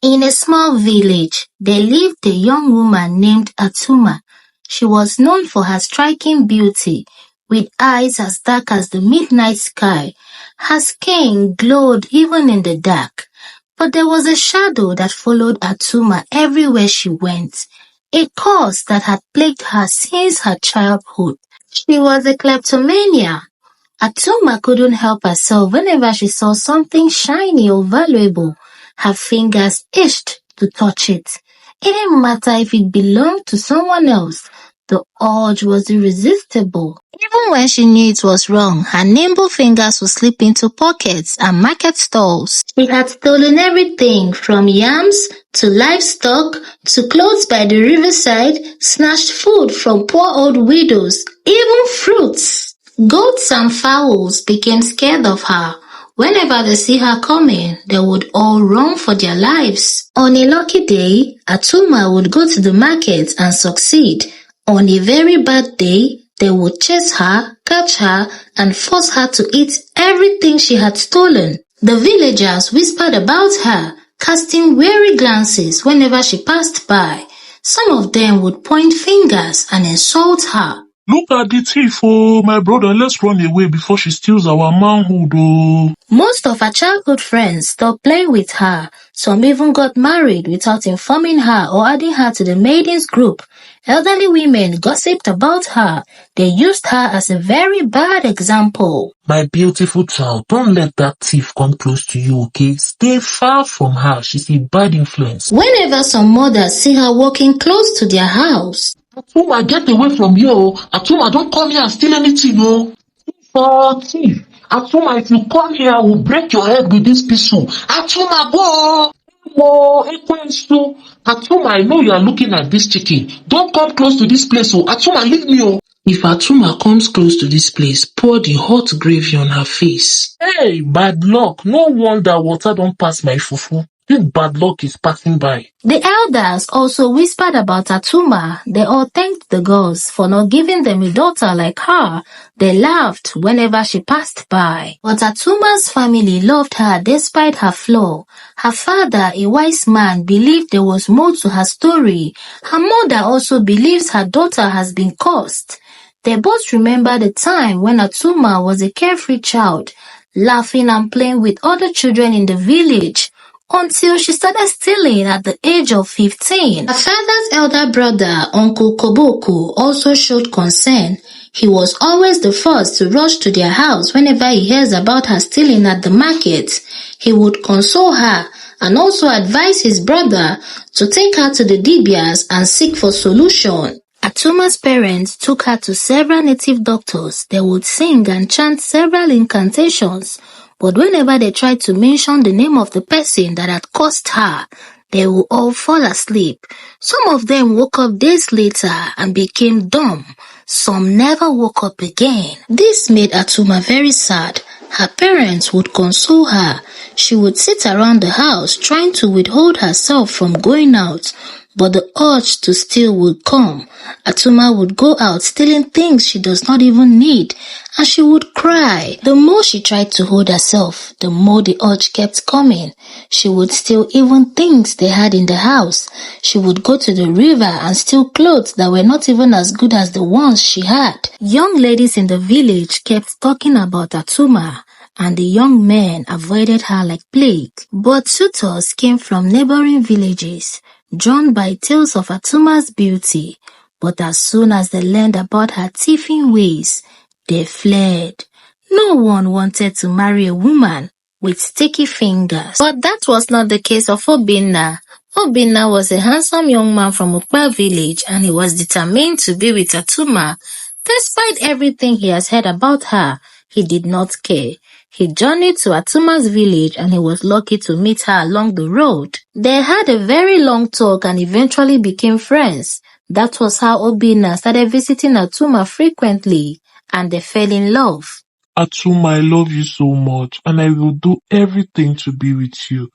In a small village, there lived a young woman named Atuma. She was known for her striking beauty, with eyes as dark as the midnight sky. Her skin glowed even in the dark. But there was a shadow that followed Atuma everywhere she went, a curse that had plagued her since her childhood. She was a kleptomaniac. Atuma couldn't help herself whenever she saw something shiny or valuable. Her fingers itched to touch it. It didn't matter if it belonged to someone else. The urge was irresistible. Even when she knew it was wrong, her nimble fingers would slip into pockets and market stalls. She had stolen everything from yams to livestock to clothes by the riverside, snatched food from poor old widows, even fruits. Goats and fowls became scared of her. Whenever they see her coming, they would all run for their lives. On a lucky day, Atuma would go to the market and succeed. On a very bad day, they would chase her, catch her, and force her to eat everything she had stolen. The villagers whispered about her, casting wary glances whenever she passed by. Some of them would point fingers and insult her. Look at the thief, oh, my brother, let's run away before she steals our manhood, oh. Most of her childhood friends stopped playing with her. Some even got married without informing her or adding her to the maidens group. Elderly women gossiped about her. They used her as a very bad example. My beautiful child, don't let that thief come close to you, okay? Stay far from her. She's a bad influence. Whenever some mothers see her walking close to their house, Atuma, get away from you. Atuma, don't come here and steal anything, no. Thief. Atuma, if you come here, I will break your head with this pistol. Atuma, go. Atuma, I know you are looking at this chicken. Don't come close to this place, oh. Atuma, leave me, oh. If Atuma comes close to this place, pour the hot gravy on her face. Hey, bad luck. No wonder water don't pass my fufu. This bad luck is passing by. the elders also whispered about Atuma. They all thanked the gods for not giving them a daughter like her. They laughed whenever she passed by. But Atuma's family loved her despite her flaw. Her father, a wise man, believed there was more to her story. Her mother also believes her daughter has been cursed. They both remember the time when Atuma was a carefree child, laughing and playing with other children in the village, until she started stealing at the age of 15. Her father's elder brother, Uncle Koboko, also showed concern. He was always the first to rush to their house whenever he hears about her stealing at the market. He would console her and also advise his brother to take her to the dibias and seek for solution. Atuma's parents took her to several native doctors. They would sing and chant several incantations, but whenever they tried to mention the name of the person that had caused her, they would all fall asleep. Some of them woke up days later and became dumb. Some never woke up again. This made Atuma very sad. Her parents would console her. She would sit around the house trying to withhold herself from going out, but the urge to steal would come. Atuma would go out stealing things she does not even need, and she would cry. The more she tried to hold herself, the more the urge kept coming. She would steal even things they had in the house. She would go to the river and steal clothes that were not even as good as the ones she had. Young ladies in the village kept talking about Atuma, and the young men avoided her like plague. But suitors came from neighboring villages, drawn by tales of Atuma's beauty. But as soon as they learned about her thieving ways, they fled. No one wanted to marry a woman with sticky fingers. But that was not the case of Obinna. Obinna was a handsome young man from Ukpa village, and he was determined to be with Atuma. Despite everything he has heard about her, he did not care. He journeyed to Atuma's village and he was lucky to meet her along the road. They had a very long talk and eventually became friends. That was how Obinna started visiting Atuma frequently, and they fell in love. Atuma, I love you so much, and I will do everything to be with you.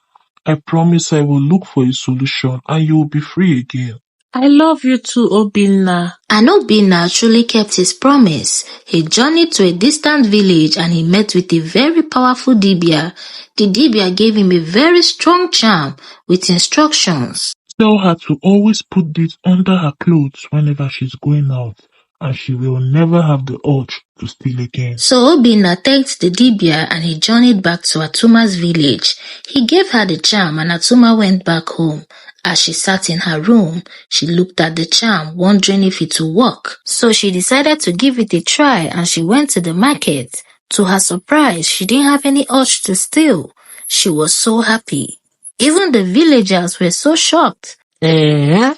I promise I will look for a solution, and you will be free again. I love you too, Obinna. And Obinna truly kept his promise. He journeyed to a distant village and he met with a very powerful Dibia. The Dibia gave him a very strong charm with instructions. Tell her to always put this under her clothes whenever she's going out, and she will never have the urge to steal again. So Obinna thanked the Dibia and he journeyed back to Atuma's village. He gave her the charm and Atuma went back home. As she sat in her room, she looked at the charm, wondering if it would work. So she decided to give it a try and she went to the market. To her surprise, she didn't have any urge to steal. She was so happy. Even the villagers were so shocked. The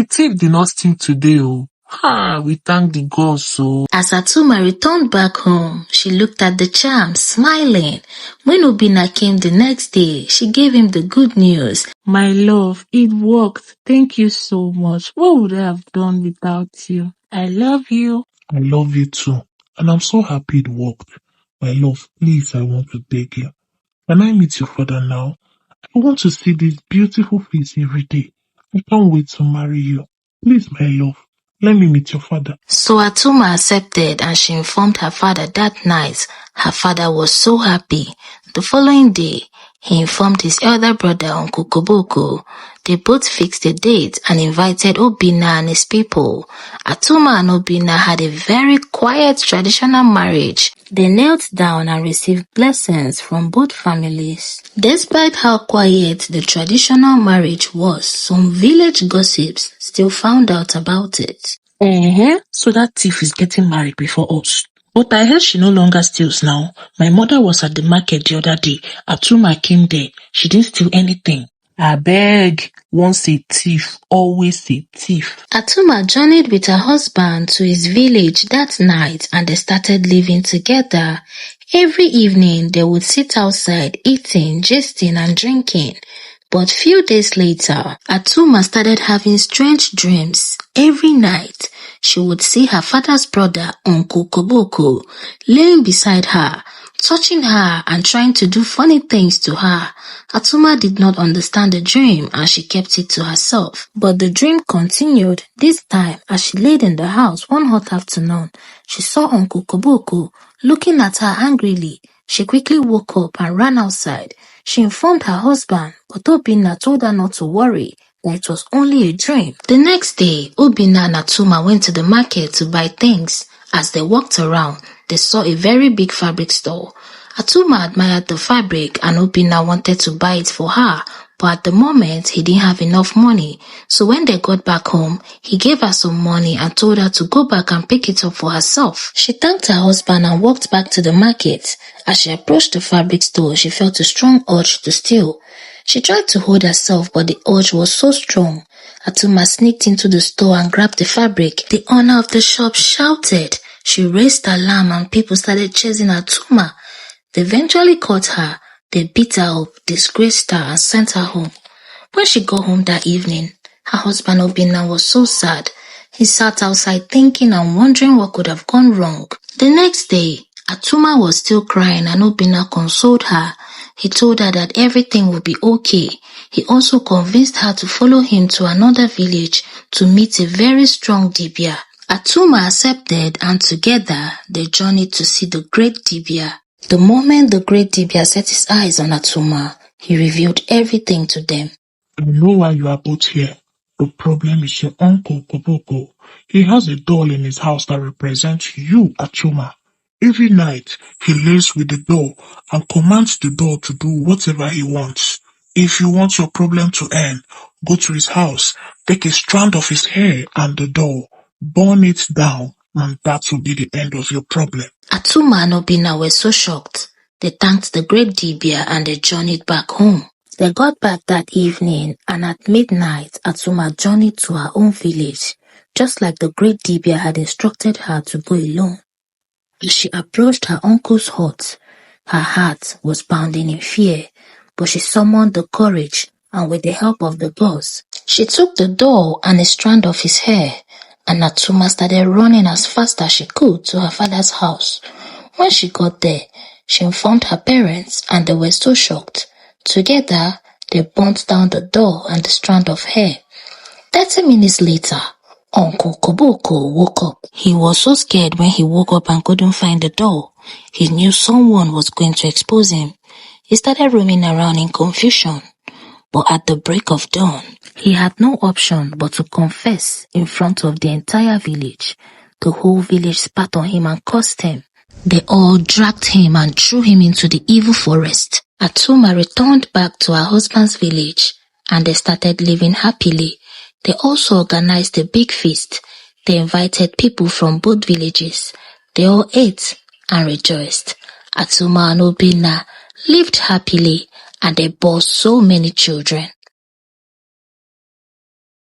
thief did not steal today, oh. We thank the gods, so. As Atuma returned back home, she looked at the charm, smiling. When Obinna came the next day, she gave him the good news. My love, it worked. Thank you so much. What would I have done without you? I love you. I love you too, and I'm so happy it worked. My love, please, I want to beg you. When I meet your father now, I want to see this beautiful face every day. I can't wait to marry you. Please, my love, let me meet your father. So Atuma accepted and she informed her father that night. Her father was so happy. The following day, he informed his elder brother Uncle Koboko. They both fixed a date and invited Obinna and his people. Atuma and Obinna had a very quiet traditional marriage. They knelt down and received blessings from both families. Despite how quiet the traditional marriage was, some village gossips still found out about it. So that thief is getting married before us. But I heard she no longer steals now. My mother was at the market the other day. Atuma came there. She didn't steal anything. I beg. Once a thief, always a thief. Atuma journeyed with her husband to his village that night and they started living together. Every evening they would sit outside eating, gisting and drinking. But few days later, Atuma started having strange dreams. Every night, she would see her father's brother, Uncle Koboko, laying beside her, touching her and trying to do funny things to her. Atuma did not understand the dream and she kept it to herself. But the dream continued. This time, as she laid in the house one hot afternoon, she saw Uncle Koboko looking at her angrily. She quickly woke up and ran outside. She informed her husband, but Obinna told her not to worry, that it was only a dream. The next day, Obinna and Atuma went to the market to buy things. As they walked around, they saw a very big fabric store. Atuma admired the fabric and Obinna wanted to buy it for her, but at the moment he didn't have enough money. So when they got back home, he gave her some money and told her to go back and pick it up for herself. She thanked her husband and walked back to the market. As she approached the fabric store, she felt a strong urge to steal. She tried to hold herself, but the urge was so strong. Atuma sneaked into the store and grabbed the fabric. The owner of the shop shouted. She raised alarm and people started chasing Atuma. They eventually caught her. They beat her up, disgraced her and sent her home. When she got home that evening, her husband Obinna was so sad. He sat outside thinking and wondering what could have gone wrong. The next day, Atuma was still crying and Obinna consoled her. He told her that everything would be okay. He also convinced her to follow him to another village to meet a very strong Dibia. Atuma accepted and together they journeyed to see the great Dibia. The moment the great Dibia set his eyes on Atuma, he revealed everything to them. I know why you are both here. The problem is your uncle Koboko. He has a doll in his house that represents you, Atuma. Every night, he lays with the doll and commands the doll to do whatever he wants. If you want your problem to end, go to his house, take a strand of his hair and the doll, burn it down, and that will be the end of your problem. Atuma and Obinna were so shocked. They thanked the great Dibia and they journeyed back home. They got back that evening and at midnight, Atuma journeyed to her own village, just like the great Dibia had instructed her to go alone. As she approached her uncle's hut, her heart was pounding in fear, but she summoned the courage and with the help of the gods, she took the doll and a strand of his hair, and Atuma started running as fast as she could to her father's house. When she got there, she informed her parents and they were so shocked. Together, they burnt down the doll and the strand of hair. 30 minutes later, Uncle Koboko woke up. He was so scared when he woke up and couldn't find the door. He knew someone was going to expose him. He started roaming around in confusion. But at the break of dawn, he had no option but to confess in front of the entire village. The whole village spat on him and cursed him. They all dragged him and threw him into the evil forest. Atuma returned back to her husband's village and they started living happily. They also organized a big feast. They invited people from both villages. They all ate and rejoiced. Atuma and Obinna lived happily and they bore so many children.